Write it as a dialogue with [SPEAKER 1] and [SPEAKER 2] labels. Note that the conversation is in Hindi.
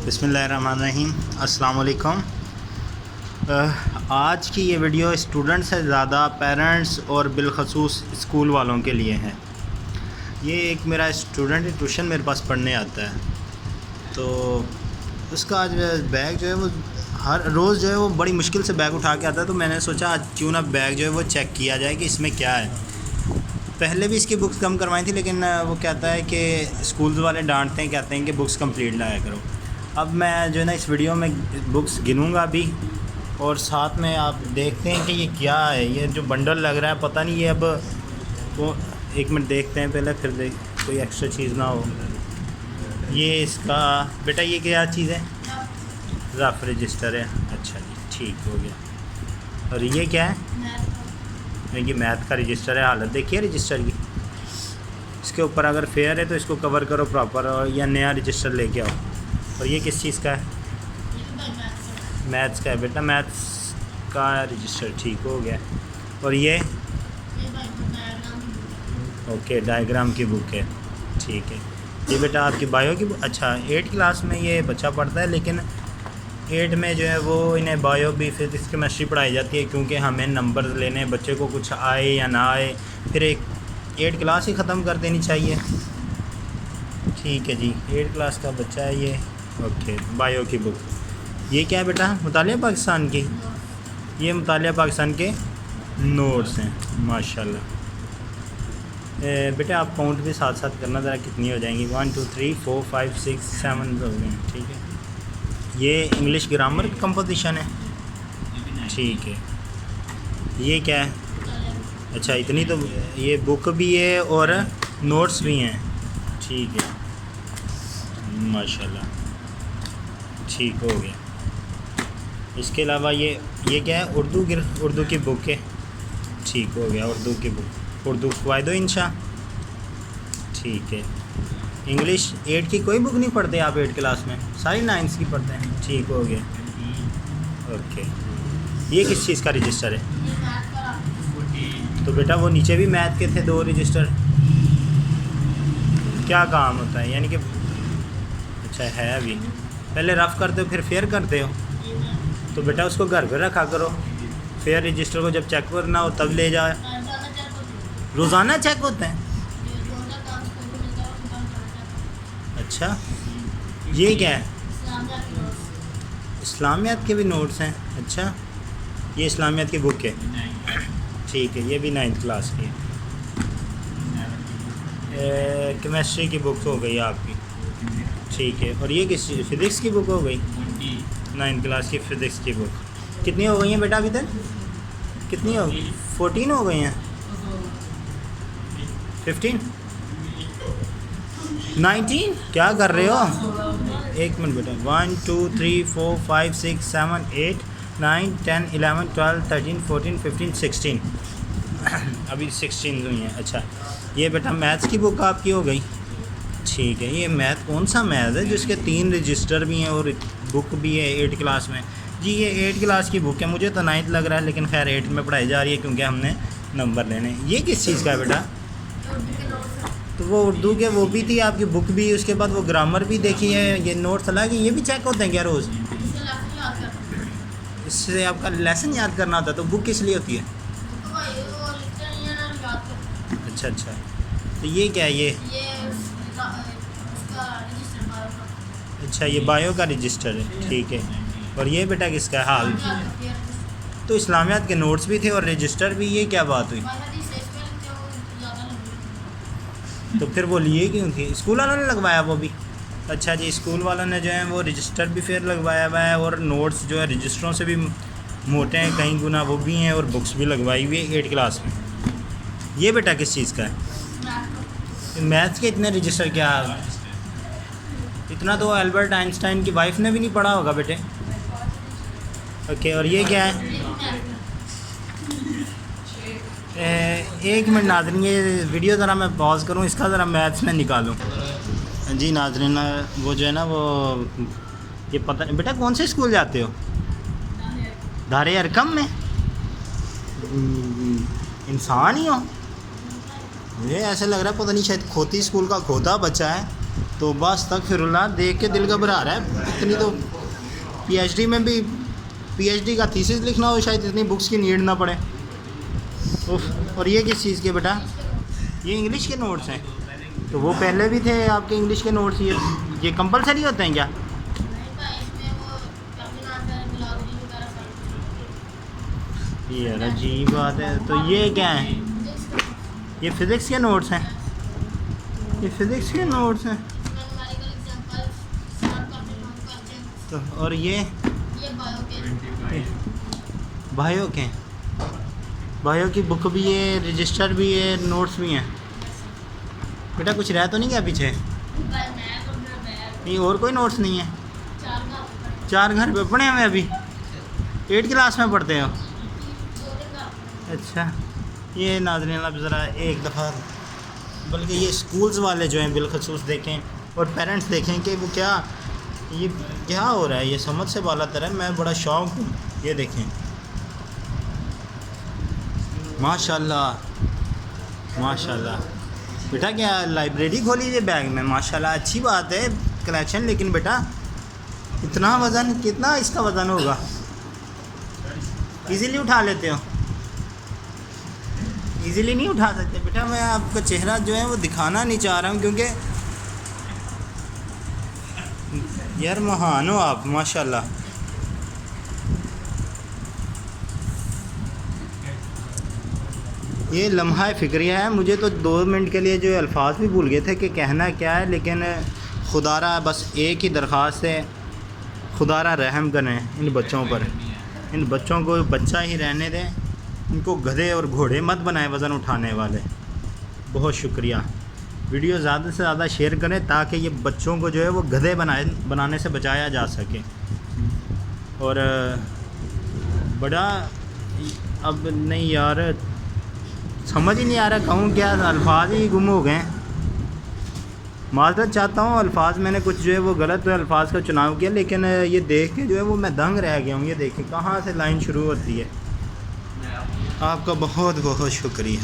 [SPEAKER 1] बिस्मिल्लाहिर्रहमानिर्रहीम। अस्सलाम वालेकुम। आज की ये वीडियो स्टूडेंट से ज़्यादा पेरेंट्स और बिलखसूस स्कूल वालों के लिए है। ये एक मेरा स्टूडेंट ट्यूशन मेरे पास पढ़ने आता है, तो उसका आज बैग जो है वो हर रोज़ जो है वो बड़ी मुश्किल से बैग उठा के आता है। तो मैंने सोचा आज क्यों ना बैग जो है वो चेक किया जाए कि इसमें क्या है। पहले भी इसकी बुक्स कम करवाई थी, लेकिन वो कहता है कि स्कूल्स वाले डांटते हैं, कहते हैं कि बुक्स कंप्लीट लाया करो। अब मैं जो है ना इस वीडियो में बुक्स गिनूंगा अभी, और साथ में आप देखते हैं कि ये क्या है। ये जो बंडल लग रहा है पता नहीं ये अब वो एक मिनट देखते हैं पहले, फिर कोई एक्स्ट्रा चीज़ ना हो। ये इसका बेटा ये क्या चीज़ है? रफ रजिस्टर है। अच्छा जी, ठीक हो गया। और ये क्या है? ये मैथ का रजिस्टर है। हालत देखिए रजिस्टर की, इसके ऊपर अगर फेयर है तो इसको कवर करो प्रॉपर, और या नया रजिस्टर लेके आओ। और ये किस चीज़ का है? मैथ्स का है बेटा, मैथ्स का रजिस्टर, ठीक हो गया। और ये ओके डायग्राम की बुक है, ठीक है। ये बेटा आपकी बायो की बुक। अच्छा 8 क्लास में ये बच्चा पढ़ता है, लेकिन 8 में जो है वो इन्हें बायो भी फिजिक्स केमिस्ट्री पढ़ाई जाती है, क्योंकि हमें नंबर लेने बच्चे को कुछ आए या ना आए, फिर एक 8 क्लास ही ख़त्म कर देनी चाहिए। ठीक है जी, 8 क्लास का बच्चा है ये। ओके बायो की बुक। ये क्या है बेटा? मुतालिया पाकिस्तान की। ये मुतालिया पाकिस्तान के नोट्स हैं माशाल्लाह। बेटा आप काउंट भी साथ साथ करना ज़रा, कितनी हो जाएंगी? 1 2 3 4 5 6 7 हो गए, ठीक है। ये इंग्लिश ग्रामर की कंपोजिशन है, ठीक है। ये क्या है? अच्छा इतनी तो ये बुक भी है और नोट्स भी हैं, ठीक है माशाल्लाह, ठीक हो गया। इसके अलावा ये क्या है? उर्दू की बुक है, ठीक हो गया। उर्दू की बुक, उर्दू क़वाइद व इंशा, ठीक है। इंग्लिश 8 की कोई बुक नहीं पढ़ते आप 8 क्लास में? सारी 9th की पढ़ते हैं, ठीक हो गया। ओके ये किस चीज़ का रजिस्टर है? तो बेटा वो नीचे भी मैथ के थे 2 रजिस्टर, क्या काम होता है? यानी कि अच्छा है अभी, पहले रफ़ करते हो फिर फेयर करते हो, तो बेटा उसको घर पे रखा करो। फेयर रजिस्टर को जब चेक करना हो तब ले जाए। रोज़ाना चेक होते हैं? अच्छा ये क्या है? इस्लामियात के भी नोट्स हैं। अच्छा ये इस्लामियात की बुक है, ठीक है। ये भी 9th क्लास की है। केमिस्ट्री की बुक हो गई आपकी, ठीक है। और ये किस फिज़िक्स की बुक हो गई? 9th क्लास की फ़िज़िक्स की बुक। कितनी हो गई हैं बेटा अभी तक? कितनी हो गई? 14 हो गई हैं? 15 19 क्या कर रहे हो? एक मिनट बेटा। 1 2 3 4 5 6 7 8 9 10 11 12 13 14 15 16 अभी 16 हुई हैं। अच्छा ये बेटा मैथ्स की बुक आपकी हो गई, ठीक है। ये मैथ कौन सा मैथ है जिसके 3 रजिस्टर भी हैं और बुक भी है 8 क्लास में? जी ये 8 क्लास की बुक है, मुझे तो 9th लग रहा है, लेकिन खैर 8 में पढ़ाई जा रही है क्योंकि हमने नंबर लेने। ये किस चीज़ का है बेटा? तो वो उर्दू के वो भी थी आपकी बुक भी, उसके बाद वो ग्रामर भी देखी है, ये नोट्स अलग है। ये भी चेक होते हैं क्या रोज़? इससे आपका लेसन याद करना होता है, तो बुक किस लिए होती है? अच्छा अच्छा, तो ये क्या है? ये अच्छा ये बायो का रजिस्टर है, ठीक है। और ये बेटा किसका है? हाल तो इस्लामियात के नोट्स भी थे और रजिस्टर भी, ये क्या बात हुई? तो फिर वो लिए क्यों थी? स्कूल वालों ने लगवाया वो भी? अच्छा जी स्कूल वालों ने जो है वो रजिस्टर भी फिर लगवाया हुआ है, और नोट्स जो है रजिस्टरों से भी मोटे हैं कहीं गुना वो भी हैं, और बुक्स भी लगवाई हुई है 8 क्लास में। ये बेटा किस चीज़ का है? मैथ्स के इतने रजिस्टर क्या? इतना तो अल्बर्ट आइंस्टाइन की वाइफ ने भी नहीं पढ़ा होगा बेटे। ओके और ये क्या है? एक मिनट नाज़रीन, ये वीडियो ज़रा मैं पॉज करूँ, इसका ज़रा मैथ्स में निकालूँ। जी नाज़रीन वो जो है ना वो ये पता नहीं बेटा कौन से स्कूल जाते हो? दारे अरकम में? इंसान ही हो? मुझे ऐसे लग रहा है पता नहीं शायद खोती स्कूल का खोता बच्चा है। तो बस तकफिरुल्लाह देख के दिल घबरा रहा है। इतनी तो पीएचडी में भी, पीएचडी का थीसिस लिखना हो शायद इतनी बुक्स की नीड ना पड़े। उफ। और ये किस चीज़ के बेटा? ये इंग्लिश के नोट्स हैं। तो वो पहले भी थे आपके इंग्लिश के नोट्स, ये कंपलसरी होते हैं क्या? ये अजीब बात है। तो ये क्या है? ये फिज़िक्स के नोट्स हैं। ये फिज़िक्स के नोट्स हैं। तो और ये बायो के, बायो की बुक भी है, रजिस्टर भी है, नोट्स भी हैं। बेटा कुछ रह तो नहीं गया पीछे? नहीं, और कोई नोट्स नहीं है? 4 घर पे पढ़े हमें अभी 8 क्लास में पढ़ते हो? अच्छा। ये नाज़रीन आप ज़रा एक दफ़ा, बल्कि ये स्कूल्स वाले जो हैं बिलखसूस देखें और पेरेंट्स देखें कि वो ये क्या हो रहा है। ये समझ से बाला तर है। मैं बड़ा शौक़ हूँ। ये देखें माशाल्लाह माशाल्लाह। बेटा क्या लाइब्रेरी खोली है बैग में? माशाल्लाह अच्छी बात है कलेक्शन। लेकिन बेटा इतना वज़न, कितना इसका वज़न होगा? इजीली उठा लेते हो? इजीली नहीं उठा सकते बेटा। मैं आपका चेहरा जो है वो दिखाना नहीं चाह रहा हूँ, क्योंकि यार महान हो आप माशाल्लाह। ये लम्हा फ़िक्रिया है। मुझे तो 2 मिनट के लिए जो अल्फाज भी भूल गए थे कि कहना क्या है। लेकिन खुदारा बस एक ही दरख्वास्त है, खुदारा रहम करें इन बच्चों पर। इन बच्चों को बच्चा ही रहने दें। इनको गधे और घोड़े मत बनाएं वज़न उठाने वाले। बहुत शुक्रिया। वीडियो ज़्यादा से ज़्यादा शेयर करें ताकि ये बच्चों को जो है वो गधे बनाने से बचाया जा सके। और बड़ा अब नहीं यार, समझ ही नहीं आ रहा कहूँ क्या, अल्फाज ही गुम हो गए। माज़रत चाहता हूँ, अल्फाज मैंने कुछ जो है वो गलत अल्फाज का चुनाव किया। लेकिन ये देख के जो है वो मैं दंग रह गया हूँ। ये देखें कहाँ से लाइन शुरू होती है। आपका बहुत बहुत शुक्रिया।